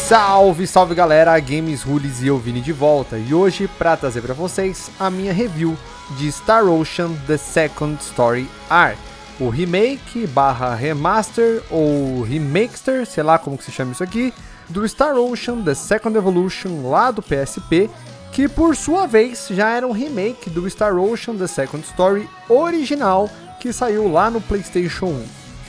Salve, salve galera, Games Rules e eu Vini de volta, e hoje para trazer para vocês a minha review de Star Ocean The Second Story R, o remake barra remaster ou remakester, sei lá como que se chama isso aqui, do Star Ocean The Second Evolution lá do PSP, que por sua vez já era um remake do Star Ocean The Second Story original que saiu lá no PlayStation 1.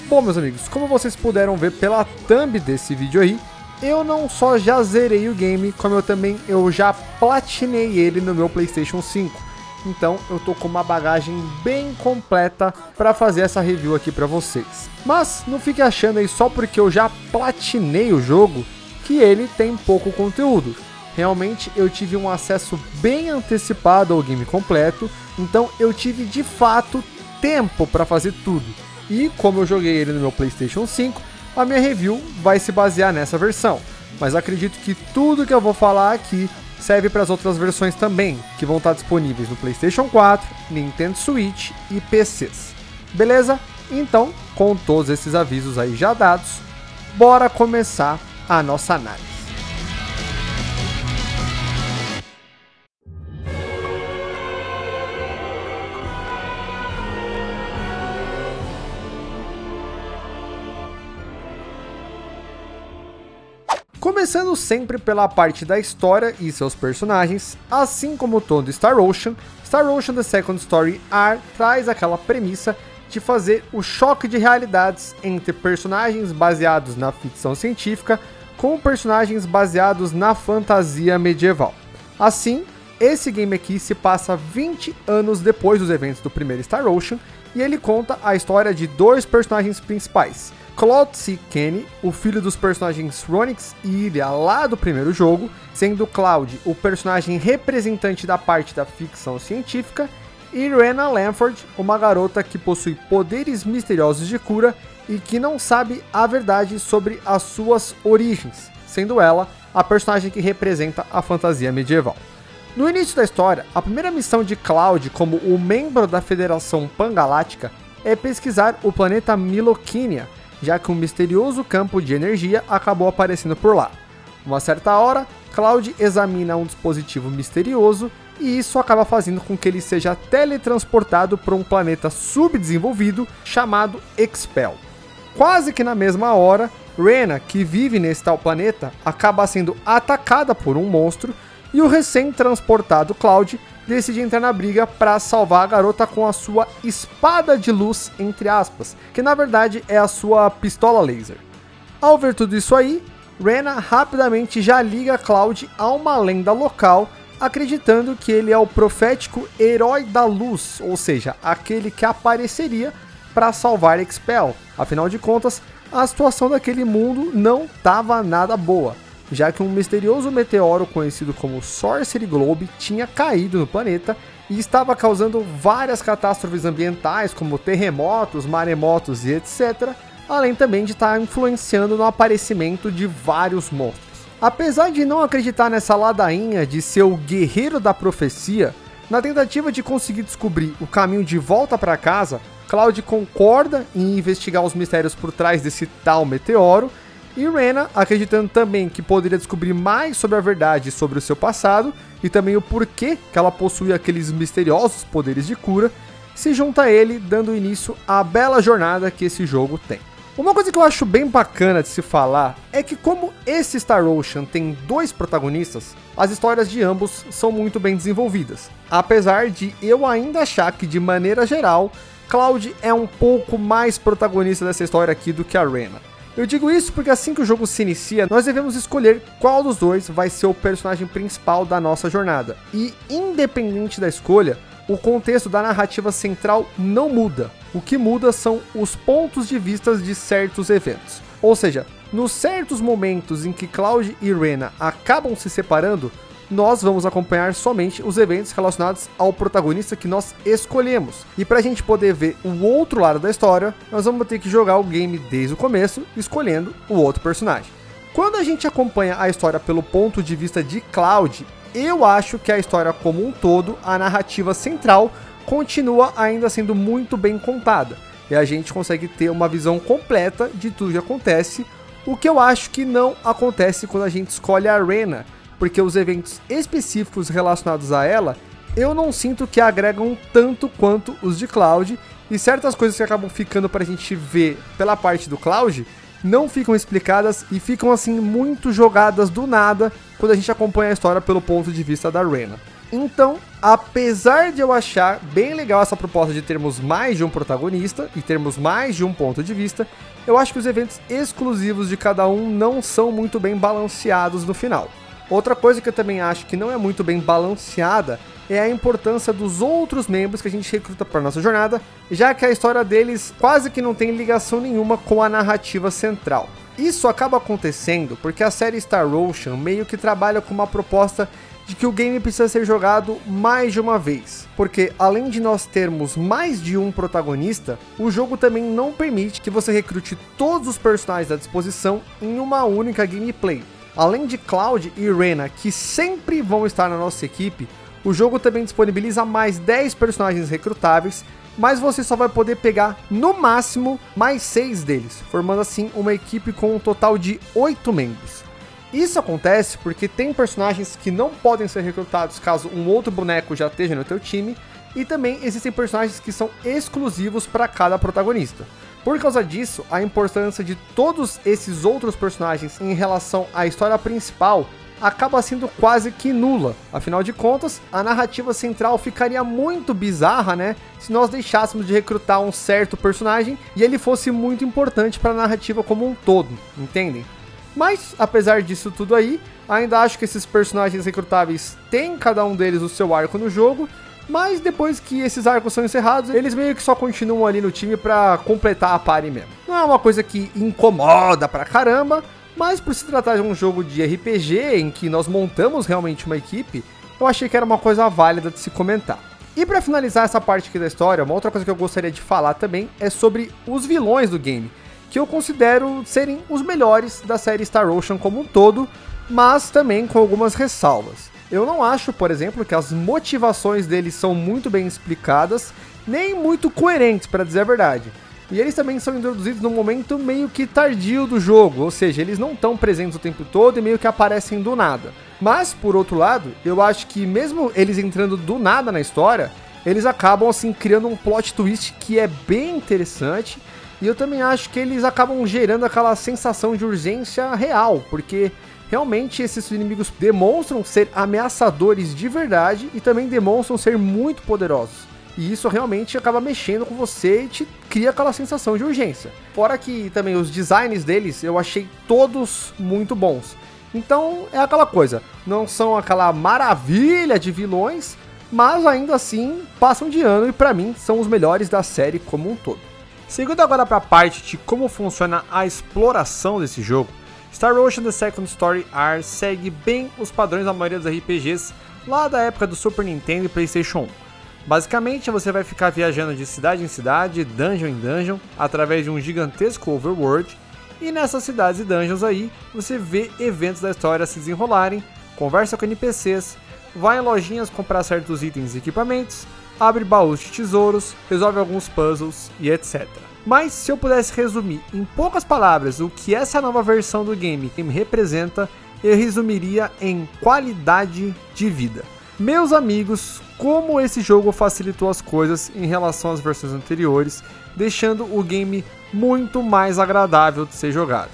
Bom, meus amigos, como vocês puderam ver pela thumb desse vídeo aí, eu não só já zerei o game, como eu já platinei ele no meu PlayStation 5. Então eu tô com uma bagagem bem completa para fazer essa review aqui para vocês. Mas não fique achando aí só porque eu já platinei o jogo que ele tem pouco conteúdo. Realmente eu tive um acesso bem antecipado ao game completo, então eu tive de fato tempo para fazer tudo. E como eu joguei ele no meu PlayStation 5, a minha review vai se basear nessa versão, mas acredito que tudo que eu vou falar aqui serve para as outras versões também, que vão estar disponíveis no PlayStation 4, Nintendo Switch e PCs. Beleza? Então, com todos esses avisos aí já dados, bora começar a nossa análise. Começando sempre pela parte da história e seus personagens, assim como todo Star Ocean The Second Story R traz aquela premissa de fazer o choque de realidades entre personagens baseados na ficção científica com personagens baseados na fantasia medieval. Assim, esse game aqui se passa 20 anos depois dos eventos do primeiro Star Ocean e ele conta a história de dois personagens principais, Cloud C. Kenny, o filho dos personagens Ronix e Ilya lá do primeiro jogo, sendo Cloud o personagem representante da parte da ficção científica, e Rena Lanford, uma garota que possui poderes misteriosos de cura e que não sabe a verdade sobre as suas origens, sendo ela a personagem que representa a fantasia medieval. No início da história, a primeira missão de Cloud como o membro da Federação Pangalática é pesquisar o planeta Milokinia, já que um misterioso campo de energia acabou aparecendo por lá. Uma certa hora, Cloud examina um dispositivo misterioso e isso acaba fazendo com que ele seja teletransportado para um planeta subdesenvolvido chamado Expel. Quase que na mesma hora, Rena, que vive nesse tal planeta, acaba sendo atacada por um monstro e o recém-transportado Cloud decide entrar na briga para salvar a garota com a sua espada de luz, entre aspas, que na verdade é a sua pistola laser. Ao ver tudo isso aí, Rena rapidamente já liga Cloud a uma lenda local, acreditando que ele é o profético herói da luz, ou seja, aquele que apareceria para salvar Expel. Afinal de contas, a situação daquele mundo não estava nada boa, já que um misterioso meteoro conhecido como Sorcery Globe tinha caído no planeta e estava causando várias catástrofes ambientais como terremotos, maremotos e etc, além também de estar influenciando no aparecimento de vários monstros. Apesar de não acreditar nessa ladainha de ser o guerreiro da profecia, na tentativa de conseguir descobrir o caminho de volta para casa, Cloud concorda em investigar os mistérios por trás desse tal meteoro, e Rena, acreditando também que poderia descobrir mais sobre a verdade sobre o seu passado e também o porquê que ela possui aqueles misteriosos poderes de cura, se junta a ele, dando início à bela jornada que esse jogo tem. Uma coisa que eu acho bem bacana de se falar é que como esse Star Ocean tem dois protagonistas, as histórias de ambos são muito bem desenvolvidas, apesar de eu ainda achar que de maneira geral, Cloud é um pouco mais protagonista dessa história aqui do que a Rena. Eu digo isso porque assim que o jogo se inicia, nós devemos escolher qual dos dois vai ser o personagem principal da nossa jornada. E independente da escolha, o contexto da narrativa central não muda. O que muda são os pontos de vista de certos eventos. Ou seja, nos certos momentos em que Cloud e Rena acabam se separando, nós vamos acompanhar somente os eventos relacionados ao protagonista que nós escolhemos. E para a gente poder ver o outro lado da história, nós vamos ter que jogar o game desde o começo, escolhendo o outro personagem. Quando a gente acompanha a história pelo ponto de vista de Cloud, eu acho que a história como um todo, a narrativa central, continua ainda sendo muito bem contada. E a gente consegue ter uma visão completa de tudo que acontece, O que eu acho que não acontece quando a gente escolhe a Arena, porque os eventos específicos relacionados a ela, eu não sinto que agregam tanto quanto os de Cloud, e certas coisas que acabam ficando pra gente ver pela parte do Cloud, não ficam explicadas e ficam assim muito jogadas do nada quando a gente acompanha a história pelo ponto de vista da Rena. Então, apesar de eu achar bem legal essa proposta de termos mais de um protagonista e termos mais de um ponto de vista, eu acho que os eventos exclusivos de cada um não são muito bem balanceados no final. Outra coisa que eu também acho que não é muito bem balanceada é a importância dos outros membros que a gente recruta para nossa jornada, já que a história deles quase que não tem ligação nenhuma com a narrativa central. Isso acaba acontecendo porque a série Star Ocean meio que trabalha com uma proposta de que o game precisa ser jogado mais de uma vez, porque além de nós termos mais de um protagonista, o jogo também não permite que você recrute todos os personagens à disposição em uma única gameplay. Além de Cloud e Rena, que sempre vão estar na nossa equipe, o jogo também disponibiliza mais 10 personagens recrutáveis, mas você só vai poder pegar, no máximo, mais 6 deles, formando assim uma equipe com um total de 8 membros. Isso acontece porque tem personagens que não podem ser recrutados caso um outro boneco já esteja no teu time, e também existem personagens que são exclusivos para cada protagonista. Por causa disso, a importância de todos esses outros personagens em relação à história principal acaba sendo quase que nula. Afinal de contas, a narrativa central ficaria muito bizarra, né? Se nós deixássemos de recrutar um certo personagem e ele fosse muito importante para a narrativa como um todo, entendem? Mas, apesar disso tudo aí, ainda acho que esses personagens recrutáveis têm cada um deles o seu arco no jogo, mas depois que esses arcos são encerrados, eles meio que só continuam ali no time pra completar a party mesmo. Não é uma coisa que incomoda pra caramba, mas por se tratar de um jogo de RPG em que nós montamos realmente uma equipe, eu achei que era uma coisa válida de se comentar. E pra finalizar essa parte aqui da história, uma outra coisa que eu gostaria de falar também é sobre os vilões do game, que eu considero serem os melhores da série Star Ocean como um todo, mas também com algumas ressalvas. Eu não acho, por exemplo, que as motivações deles são muito bem explicadas, nem muito coerentes, para dizer a verdade. E eles também são introduzidos num momento meio que tardio do jogo, ou seja, eles não estão presentes o tempo todo e meio que aparecem do nada. Mas, por outro lado, eu acho que mesmo eles entrando do nada na história, eles acabam assim criando um plot twist que é bem interessante, e eu também acho que eles acabam gerando aquela sensação de urgência real, porque realmente esses inimigos demonstram ser ameaçadores de verdade e também demonstram ser muito poderosos. E isso realmente acaba mexendo com você e te cria aquela sensação de urgência. Fora que também os designs deles eu achei todos muito bons. Então é aquela coisa, não são aquela maravilha de vilões, mas ainda assim passam de ano e pra mim são os melhores da série como um todo. Seguindo agora para a parte de como funciona a exploração desse jogo, Star Ocean The Second Story R segue bem os padrões da maioria dos RPGs lá da época do Super Nintendo e PlayStation 1. Basicamente, você vai ficar viajando de cidade em cidade, dungeon em dungeon, através de um gigantesco overworld, e nessas cidades e dungeons aí, você vê eventos da história se desenrolarem, conversa com NPCs, vai em lojinhas comprar certos itens e equipamentos, abre baús de tesouros, resolve alguns puzzles e etc. Mas se eu pudesse resumir em poucas palavras o que essa nova versão do game representa, eu resumiria em qualidade de vida. Meus amigos, como esse jogo facilitou as coisas em relação às versões anteriores, deixando o game muito mais agradável de ser jogado.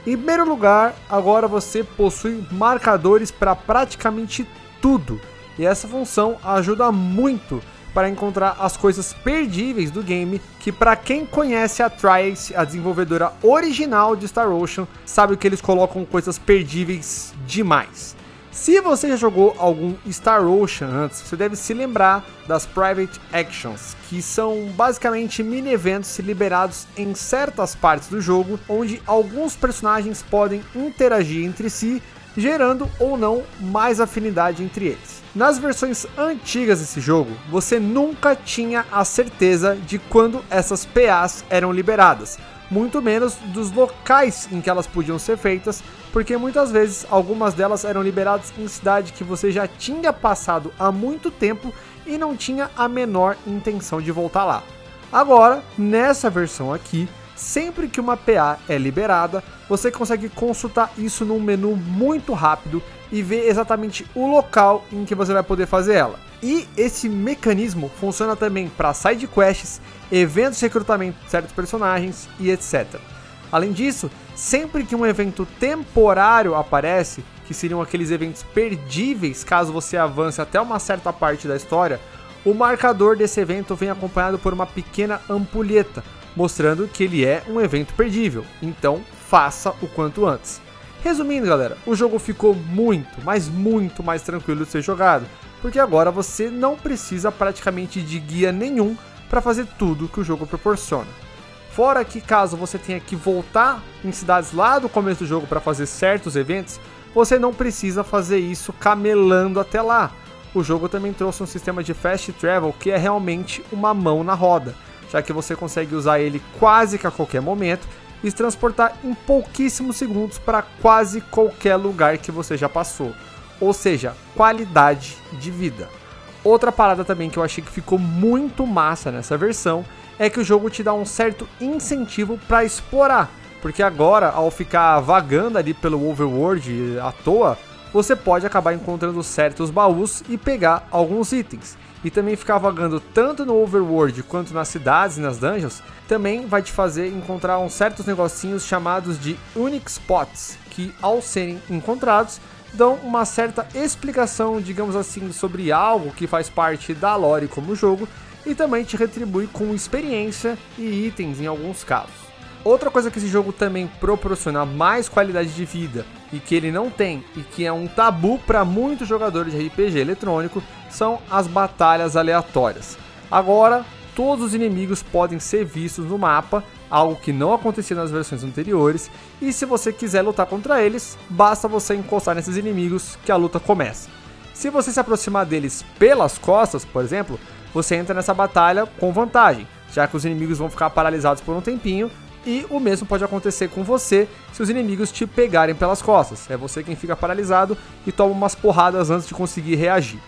Em primeiro lugar, agora você possui marcadores para praticamente tudo, e essa função ajuda muito para encontrar as coisas perdíveis do game, que para quem conhece a Triace, a desenvolvedora original de Star Ocean, sabe que eles colocam coisas perdíveis demais. Se você já jogou algum Star Ocean antes, você deve se lembrar das Private Actions, que são basicamente mini-eventos liberados em certas partes do jogo, onde alguns personagens podem interagir entre si, gerando ou não mais afinidade entre eles. Nas versões antigas desse jogo, você nunca tinha a certeza de quando essas PAs eram liberadas, muito menos dos locais em que elas podiam ser feitas, porque muitas vezes algumas delas eram liberadas em cidade que você já tinha passado há muito tempo e não tinha a menor intenção de voltar lá. Agora, nessa versão aqui, sempre que uma PA é liberada, você consegue consultar isso num menu muito rápido e ver exatamente o local em que você vai poder fazer ela. E esse mecanismo funciona também para side quests, eventos de recrutamento de certos personagens e etc. Além disso, sempre que um evento temporário aparece, que seriam aqueles eventos perdíveis caso você avance até uma certa parte da história, o marcador desse evento vem acompanhado por uma pequena ampulheta, mostrando que ele é um evento perdível, então faça o quanto antes. Resumindo, galera, o jogo ficou muito, mas muito mais tranquilo de ser jogado, porque agora você não precisa praticamente de guia nenhum para fazer tudo que o jogo proporciona. Fora que caso você tenha que voltar em cidades lá do começo do jogo para fazer certos eventos, você não precisa fazer isso camelando até lá. O jogo também trouxe um sistema de fast travel que é realmente uma mão na roda, já que você consegue usar ele quase que a qualquer momento e se transportar em pouquíssimos segundos para quase qualquer lugar que você já passou. Ou seja, qualidade de vida. Outra parada também que eu achei que ficou muito massa nessa versão é que o jogo te dá um certo incentivo para explorar, porque agora, ao ficar vagando ali pelo overworld à toa, você pode acabar encontrando certos baús e pegar alguns itens. E também ficar vagando tanto no overworld quanto nas cidades e nas dungeons, também vai te fazer encontrar uns certos negocinhos chamados de Unique Spots, que ao serem encontrados, dão uma certa explicação, digamos assim, sobre algo que faz parte da lore como jogo, e também te retribui com experiência e itens em alguns casos. Outra coisa que esse jogo também proporciona mais qualidade de vida e que ele não tem e que é um tabu para muitos jogadores de RPG eletrônico são as batalhas aleatórias. Agora, todos os inimigos podem ser vistos no mapa, algo que não acontecia nas versões anteriores, e se você quiser lutar contra eles, basta você encostar nesses inimigos que a luta começa. Se você se aproximar deles pelas costas, por exemplo, você entra nessa batalha com vantagem, já que os inimigos vão ficar paralisados por um tempinho, e o mesmo pode acontecer com você se os inimigos te pegarem pelas costas. É você quem fica paralisado e toma umas porradas antes de conseguir reagir.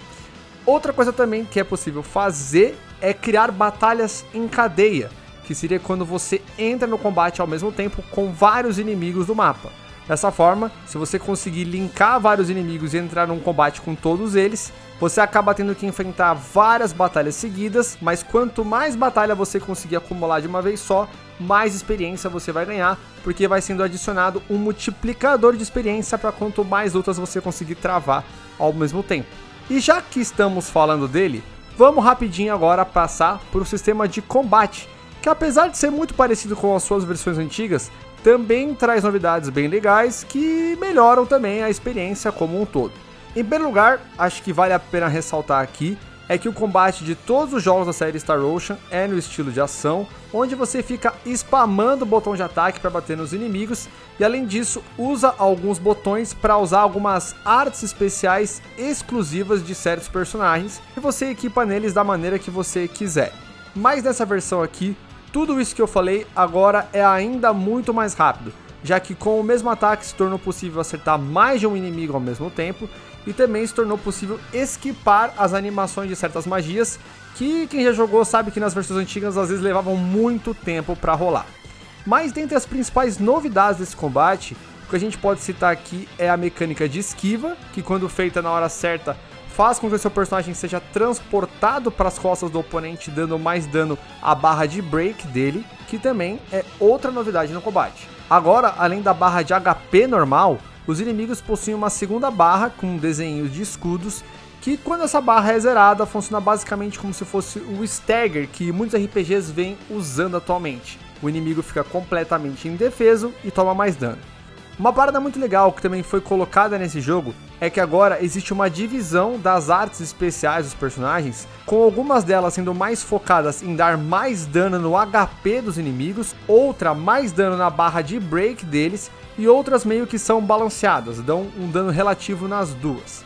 Outra coisa também que é possível fazer é criar batalhas em cadeia, que seria quando você entra no combate ao mesmo tempo com vários inimigos do mapa. Dessa forma, se você conseguir linkar vários inimigos e entrar num combate com todos eles, você acaba tendo que enfrentar várias batalhas seguidas, mas quanto mais batalha você conseguir acumular de uma vez só, mais experiência você vai ganhar, porque vai sendo adicionado um multiplicador de experiência para quanto mais lutas você conseguir travar ao mesmo tempo. E já que estamos falando dele, vamos rapidinho agora passar para o sistema de combate, que apesar de ser muito parecido com as suas versões antigas, também traz novidades bem legais que melhoram também a experiência como um todo. Em primeiro lugar, acho que vale a pena ressaltar aqui é que o combate de todos os jogos da série Star Ocean é no estilo de ação, onde você fica spamando o botão de ataque para bater nos inimigos e além disso usa alguns botões para usar algumas artes especiais exclusivas de certos personagens e você equipa neles da maneira que você quiser. Mas nessa versão aqui, tudo isso que eu falei agora é ainda muito mais rápido, já que com o mesmo ataque se tornou possível acertar mais de um inimigo ao mesmo tempo e também se tornou possível esquipar as animações de certas magias que quem já jogou sabe que nas versões antigas às vezes levavam muito tempo para rolar. Mas dentre as principais novidades desse combate, o que a gente pode citar aqui é a mecânica de esquiva, que quando feita na hora certa faz com que o seu personagem seja transportado para as costas do oponente, dando mais dano à barra de break dele, que também é outra novidade no combate. Agora, além da barra de HP normal, os inimigos possuem uma segunda barra com desenhos de escudos, que quando essa barra é zerada, funciona basicamente como se fosse o stagger que muitos RPGs vêm usando atualmente. O inimigo fica completamente indefeso e toma mais dano. Uma parada muito legal que também foi colocada nesse jogo é que agora existe uma divisão das artes especiais dos personagens, com algumas delas sendo mais focadas em dar mais dano no HP dos inimigos, outra mais dano na barra de break deles e outras meio que são balanceadas, dão um dano relativo nas duas.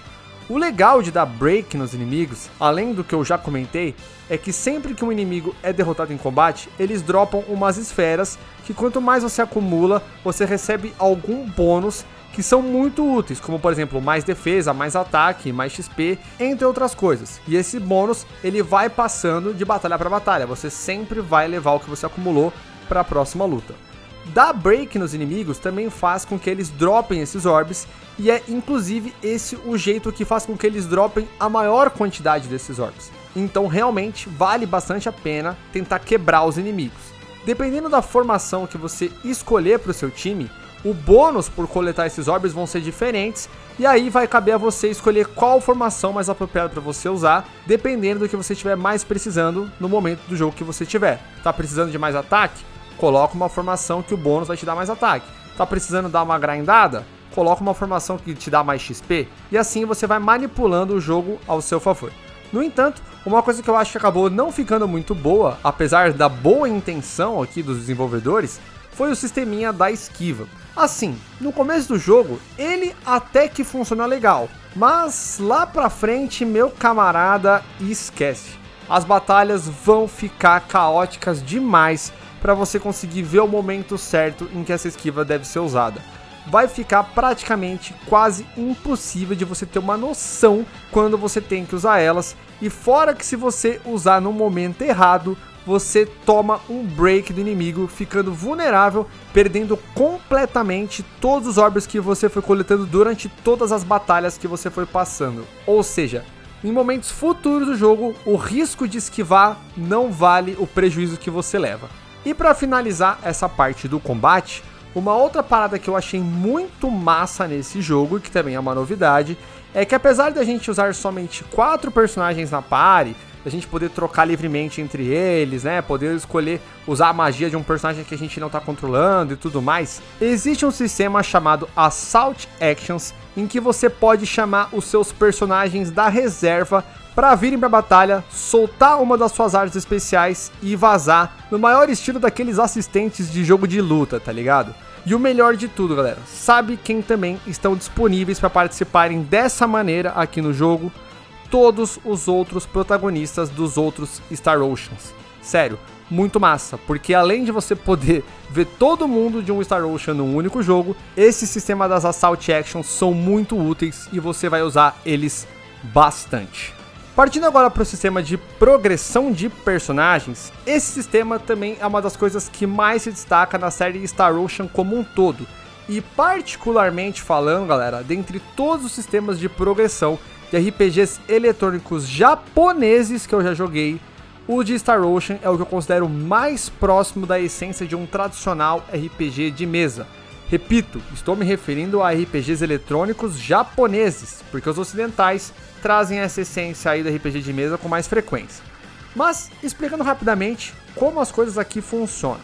O legal de dar break nos inimigos, além do que eu já comentei, é que sempre que um inimigo é derrotado em combate, eles dropam umas esferas que quanto mais você acumula, você recebe algum bônus que são muito úteis, como por exemplo, mais defesa, mais ataque, mais XP, entre outras coisas. E esse bônus, ele vai passando de batalha para batalha, você sempre vai levar o que você acumulou para a próxima luta. Dar break nos inimigos também faz com que eles dropem esses orbes, e é inclusive esse o jeito que faz com que eles dropem a maior quantidade desses orbes. Então realmente vale bastante a pena tentar quebrar os inimigos. Dependendo da formação que você escolher para o seu time, o bônus por coletar esses orbes vão ser diferentes, e aí vai caber a você escolher qual formação mais apropriada para você usar, dependendo do que você estiver mais precisando no momento do jogo que você tiver. Tá precisando de mais ataque? Coloca uma formação que o bônus vai te dar mais ataque. Tá precisando dar uma grindada? Coloca uma formação que te dá mais XP, e assim você vai manipulando o jogo ao seu favor. No entanto, uma coisa que eu acho que acabou não ficando muito boa, apesar da boa intenção aqui dos desenvolvedores, foi o sisteminha da esquiva. Assim, no começo do jogo, ele até que funciona legal, mas lá pra frente, meu camarada, esquece. As batalhas vão ficar caóticas demais para você conseguir ver o momento certo em que essa esquiva deve ser usada. Vai ficar praticamente quase impossível de você ter uma noção quando você tem que usar elas, e fora que se você usar no momento errado, você toma um break do inimigo, ficando vulnerável, perdendo completamente todos os orbes que você foi coletando durante todas as batalhas que você foi passando. Ou seja, em momentos futuros do jogo, o risco de esquivar não vale o prejuízo que você leva. E para finalizar essa parte do combate, uma outra parada que eu achei muito massa nesse jogo, e que também é uma novidade, é que apesar de a gente usar somente 4 personagens na party, a gente poder trocar livremente entre eles, né, poder escolher usar a magia de um personagem que a gente não está controlando e tudo mais, existe um sistema chamado Assault Actions, em que você pode chamar os seus personagens da reserva para virem para a batalha, soltar uma das suas artes especiais e vazar, no maior estilo daqueles assistentes de jogo de luta, tá ligado? E o melhor de tudo, galera, sabe quem também estão disponíveis para participarem dessa maneira aqui no jogo? Todos os outros protagonistas dos outros Star Oceans. Sério, muito massa, porque além de você poder ver todo mundo de um Star Ocean num único jogo, esse sistema das Assault Actions são muito úteis e você vai usar eles bastante. Partindo agora para o sistema de progressão de personagens, esse sistema também é uma das coisas que mais se destaca na série Star Ocean como um todo. E particularmente falando, galera, dentre todos os sistemas de progressão de RPGs eletrônicos japoneses que eu já joguei, o de Star Ocean é o que eu considero mais próximo da essência de um tradicional RPG de mesa. Repito, estou me referindo a RPGs eletrônicos japoneses, porque os ocidentais trazem essa essência aí do RPG de mesa com mais frequência. Mas, explicando rapidamente como as coisas aqui funcionam.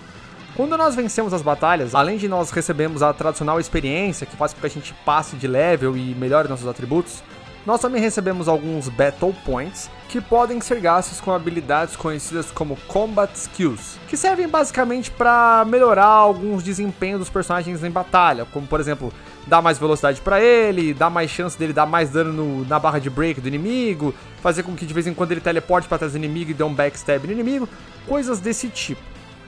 Quando nós vencemos as batalhas, além de nós recebermos a tradicional experiência, que faz com que a gente passe de level e melhore nossos atributos, nós também recebemos alguns Battle Points, que podem ser gastos com habilidades conhecidas como Combat Skills, que servem basicamente para melhorar alguns desempenhos dos personagens em batalha, como por exemplo, dar mais velocidade para ele, dar mais chance dele dar mais dano na barra de break do inimigo, fazer com que de vez em quando ele teleporte para trás do inimigo e dê um backstab no inimigo, coisas desse tipo.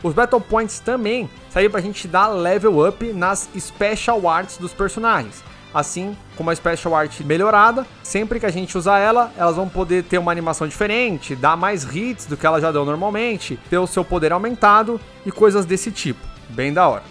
Os Battle Points também servem pra gente dar level up nas Special Arts dos personagens. Assim, com uma Special Art melhorada, sempre que a gente usar ela, elas vão poder ter uma animação diferente, dar mais hits do que elas já dão normalmente, ter o seu poder aumentado e coisas desse tipo. Bem da hora.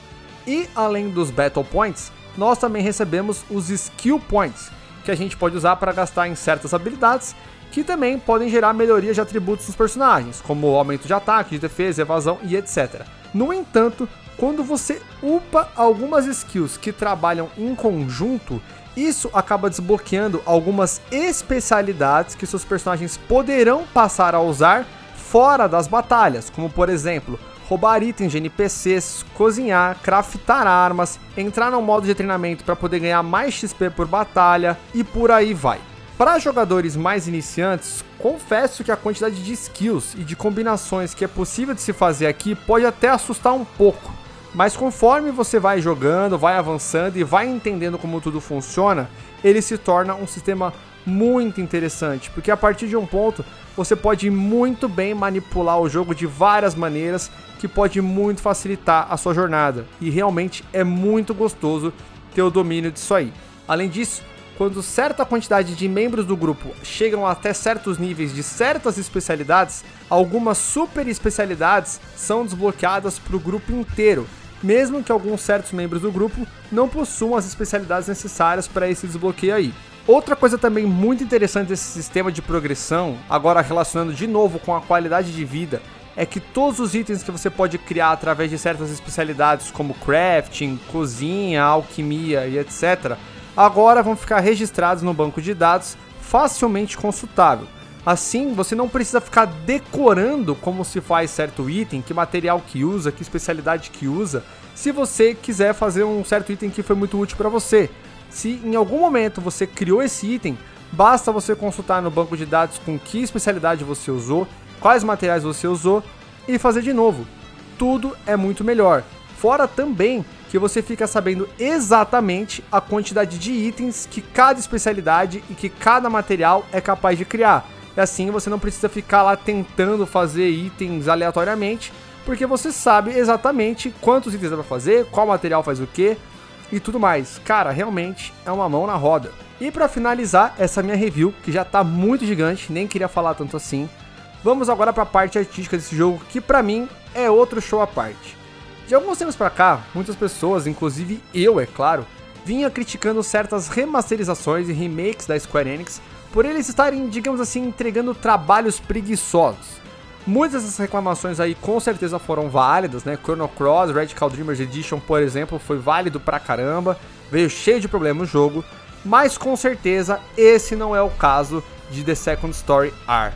E além dos Battle Points, nós também recebemos os Skill Points, que a gente pode usar para gastar em certas habilidades, que também podem gerar melhorias de atributos dos personagens, como aumento de ataque, de defesa, evasão e etc. No entanto, quando você upa algumas skills que trabalham em conjunto, isso acaba desbloqueando algumas especialidades que seus personagens poderão passar a usar fora das batalhas, como por exemplo, roubar itens de NPCs, cozinhar, craftar armas, entrar no modo de treinamento para poder ganhar mais XP por batalha e por aí vai. Para jogadores mais iniciantes, confesso que a quantidade de skills e de combinações que é possível de se fazer aqui pode até assustar um pouco, mas conforme você vai jogando, vai avançando e vai entendendo como tudo funciona, ele se torna um sistema muito interessante, porque a partir de um ponto você pode muito bem manipular o jogo de várias maneiras que pode muito facilitar a sua jornada, e realmente é muito gostoso ter o domínio disso aí. Além disso, quando certa quantidade de membros do grupo chegam até certos níveis de certas especialidades, algumas super especialidades são desbloqueadas para o grupo inteiro, mesmo que alguns certos membros do grupo não possuam as especialidades necessárias para esse desbloqueio aí. Outra coisa também muito interessante desse sistema de progressão, agora relacionando de novo com a qualidade de vida, é que todos os itens que você pode criar através de certas especialidades como crafting, cozinha, alquimia e etc., agora vão ficar registrados no banco de dados, facilmente consultável. Assim, você não precisa ficar decorando como se faz certo item, que material que usa, que especialidade que usa, se você quiser fazer um certo item que foi muito útil para você. Se em algum momento você criou esse item, basta você consultar no banco de dados com que especialidade você usou, quais materiais você usou e fazer de novo. Tudo é muito melhor. Fora também que você fica sabendo exatamente a quantidade de itens que cada especialidade e que cada material é capaz de criar. E assim você não precisa ficar lá tentando fazer itens aleatoriamente, porque você sabe exatamente quantos itens dá pra fazer, qual material faz o que e tudo mais. Cara, realmente é uma mão na roda. E pra finalizar essa minha review, que já tá muito gigante, nem queria falar tanto assim, vamos agora pra parte artística desse jogo, que pra mim é outro show à parte. De alguns tempos pra cá, muitas pessoas, inclusive eu, é claro, vinha criticando certas remasterizações e remakes da Square Enix por eles estarem, digamos assim, entregando trabalhos preguiçosos. Muitas dessas reclamações aí com certeza foram válidas, né? Chrono Cross Radical Dreamers Edition, por exemplo, foi válido pra caramba, veio cheio de problemas no jogo, mas com certeza esse não é o caso de The Second Story R.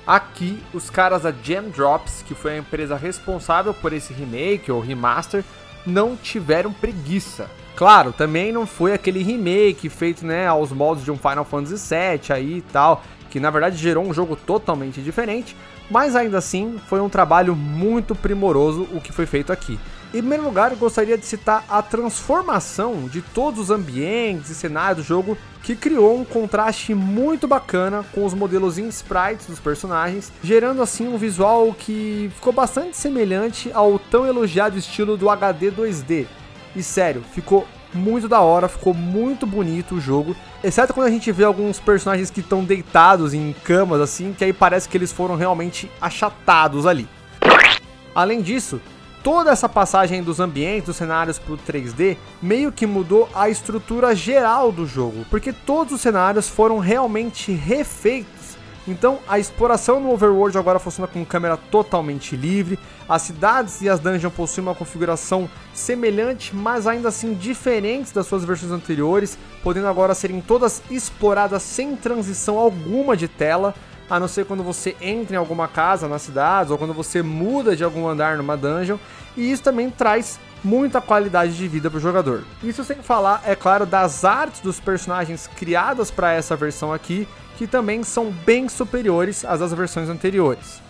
Aqui, os caras da Gem Drops, que foi a empresa responsável por esse remake ou remaster, não tiveram preguiça. Claro, também não foi aquele remake feito, né, aos moldes de um Final Fantasy VII aí e tal, que na verdade gerou um jogo totalmente diferente, mas ainda assim foi um trabalho muito primoroso o que foi feito aqui. Em primeiro lugar, eu gostaria de citar a transformação de todos os ambientes e cenários do jogo, que criou um contraste muito bacana com os modelos em sprites dos personagens, gerando assim um visual que ficou bastante semelhante ao tão elogiado estilo do HD 2D. E sério, ficou muito da hora, ficou muito bonito o jogo, exceto quando a gente vê alguns personagens que estão deitados em camas assim, que aí parece que eles foram realmente achatados ali. Além disso, toda essa passagem dos ambientes, dos cenários para o 3D, meio que mudou a estrutura geral do jogo, porque todos os cenários foram realmente refeitos. Então a exploração no Overworld agora funciona com câmera totalmente livre, as cidades e as dungeons possuem uma configuração semelhante, mas ainda assim diferentes das suas versões anteriores, podendo agora serem todas exploradas sem transição alguma de tela, a não ser quando você entra em alguma casa nas cidades ou quando você muda de algum andar numa dungeon, e isso também traz muita qualidade de vida para o jogador. Isso sem falar, é claro, das artes dos personagens criadas para essa versão aqui, que também são bem superiores às das versões anteriores.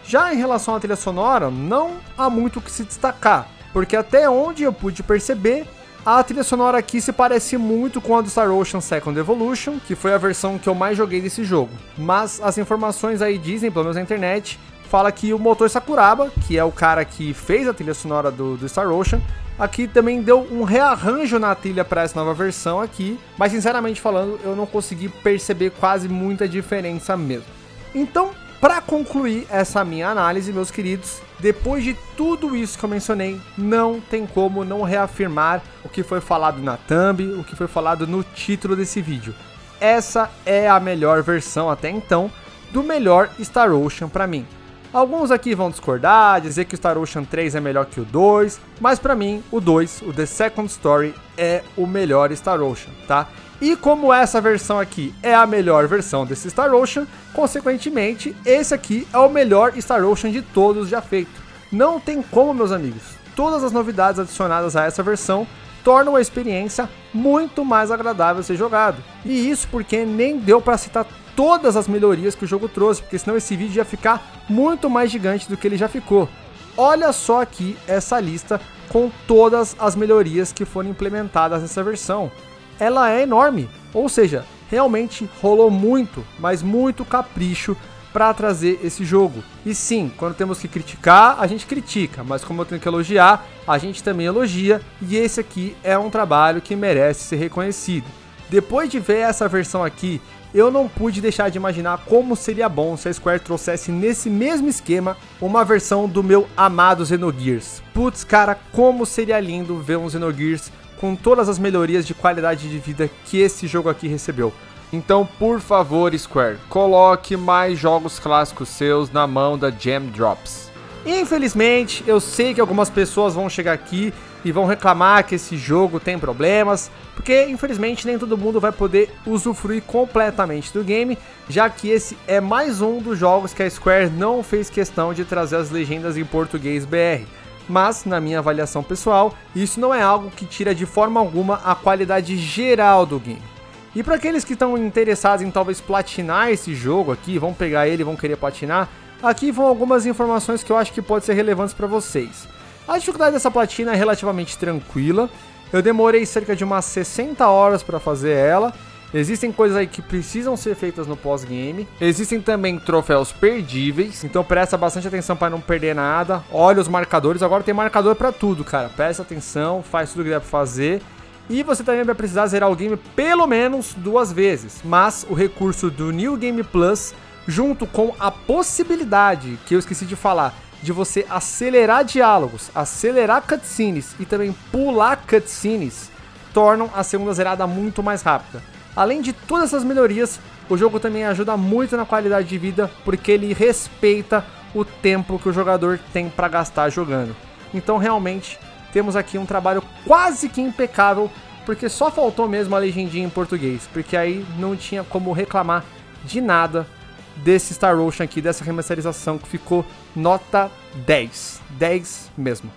Já em relação à trilha sonora, não há muito o que se destacar, porque até onde eu pude perceber, a trilha sonora aqui se parece muito com a do Star Ocean Second Evolution, que foi a versão que eu mais joguei desse jogo. Mas as informações aí dizem, pelo menos na internet, fala que o Motoi Sakuraba, que é o cara que fez a trilha sonora do Star Ocean, aqui também deu um rearranjo na trilha para essa nova versão aqui, mas sinceramente falando, eu não consegui perceber quase muita diferença mesmo. Então, para concluir essa minha análise, meus queridos, depois de tudo isso que eu mencionei, não tem como não reafirmar o que foi falado na thumb, o que foi falado no título desse vídeo. Essa é a melhor versão até então do melhor Star Ocean para mim. Alguns aqui vão discordar, dizer que o Star Ocean 3 é melhor que o 2, mas pra mim, o 2, o The Second Story, é o melhor Star Ocean, tá? E como essa versão aqui é a melhor versão desse Star Ocean, consequentemente, esse aqui é o melhor Star Ocean de todos já feito. Não tem como, meus amigos. Todas as novidades adicionadas a essa versão tornam a experiência muito mais agradável a ser jogado. E isso porque nem deu pra citar todas as melhorias que o jogo trouxe, porque senão esse vídeo ia ficar muito mais gigante do que ele já ficou. Olha só aqui essa lista com todas as melhorias que foram implementadas nessa versão. Ela é enorme, ou seja, realmente rolou muito, mas muito capricho para trazer esse jogo. E sim, quando temos que criticar, a gente critica, mas como eu tenho que elogiar, a gente também elogia, e esse aqui é um trabalho que merece ser reconhecido. Depois de ver essa versão aqui, eu não pude deixar de imaginar como seria bom se a Square trouxesse nesse mesmo esquema uma versão do meu amado Xenogears. Putz, cara, como seria lindo ver um Xenogears com todas as melhorias de qualidade de vida que esse jogo aqui recebeu. Então, por favor, Square, coloque mais jogos clássicos seus na mão da Gem Drops. Infelizmente, eu sei que algumas pessoas vão chegar aqui e vão reclamar que esse jogo tem problemas, porque infelizmente nem todo mundo vai poder usufruir completamente do game, já que esse é mais um dos jogos que a Square não fez questão de trazer as legendas em português BR. Mas, na minha avaliação pessoal, isso não é algo que tira de forma alguma a qualidade geral do game. E para aqueles que estão interessados em talvez platinar esse jogo aqui, vão pegar ele e vão querer platinar, aqui vão algumas informações que eu acho que podem ser relevantes para vocês. A dificuldade dessa platina é relativamente tranquila, eu demorei cerca de umas 60 horas para fazer ela. Existem coisas aí que precisam ser feitas no pós-game. Existem também troféus perdíveis, então presta bastante atenção para não perder nada. Olha os marcadores, agora tem marcador para tudo, cara. Presta atenção, faz tudo que der para fazer. E você também vai precisar zerar o game pelo menos 2 vezes. Mas o recurso do New Game Plus, junto com a possibilidade, que eu esqueci de falar, de você acelerar diálogos, acelerar cutscenes e também pular cutscenes, tornam a segunda zerada muito mais rápida. Além de todas essas melhorias, o jogo também ajuda muito na qualidade de vida, porque ele respeita o tempo que o jogador tem para gastar jogando. Então realmente temos aqui um trabalho quase que impecável, porque só faltou mesmo a legendinha em português, porque aí não tinha como reclamar de nada desse Star Ocean aqui, dessa remasterização que ficou nota 10. 10 mesmo.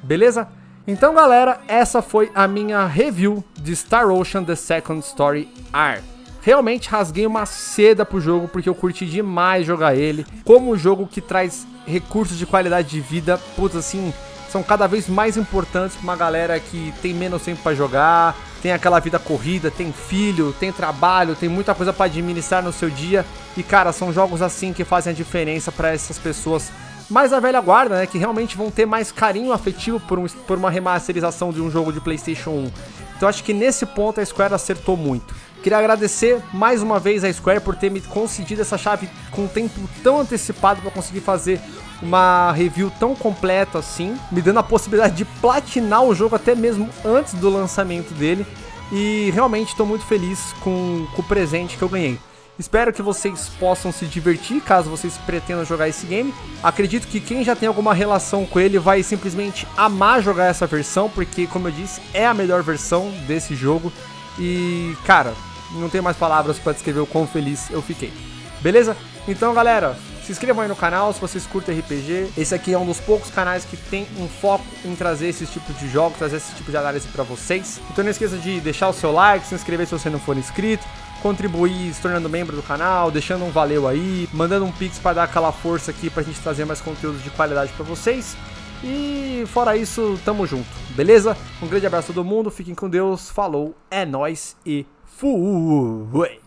Beleza? Então, galera, essa foi a minha review de Star Ocean The Second Story R. Realmente rasguei uma seda pro jogo, porque eu curti demais jogar ele. Como um jogo que traz recursos de qualidade de vida, putz, assim, são cada vez mais importantes pra uma galera que tem menos tempo pra jogar, tem aquela vida corrida, tem filho, tem trabalho, tem muita coisa pra administrar no seu dia. E, cara, são jogos assim que fazem a diferença pra essas pessoas mais a velha guarda, né, que realmente vão ter mais carinho afetivo por uma remasterização de um jogo de PlayStation 1. Então acho que nesse ponto a Square acertou muito. Queria agradecer mais uma vez a Square por ter me concedido essa chave com um tempo tão antecipado para conseguir fazer uma review tão completa assim, me dando a possibilidade de platinar o jogo até mesmo antes do lançamento dele. E realmente estou muito feliz com o presente que eu ganhei. Espero que vocês possam se divertir caso vocês pretendam jogar esse game. Acredito que quem já tem alguma relação com ele vai simplesmente amar jogar essa versão, porque, como eu disse, é a melhor versão desse jogo. E, cara, não tenho mais palavras para descrever o quão feliz eu fiquei. Beleza? Então, galera, se inscrevam aí no canal se vocês curtem RPG. Esse aqui é um dos poucos canais que tem um foco em trazer esse tipo de jogo, trazer esse tipo de análise para vocês. Então não esqueça de deixar o seu like, se inscrever se você não for inscrito, contribuir se tornando membro do canal, deixando um valeu aí, mandando um pix para dar aquela força aqui pra gente trazer mais conteúdo de qualidade para vocês. E fora isso, tamo junto, beleza? Um grande abraço a todo mundo, fiquem com Deus, falou, é nóis e fui!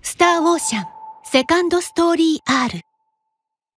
Star Ocean Second Story R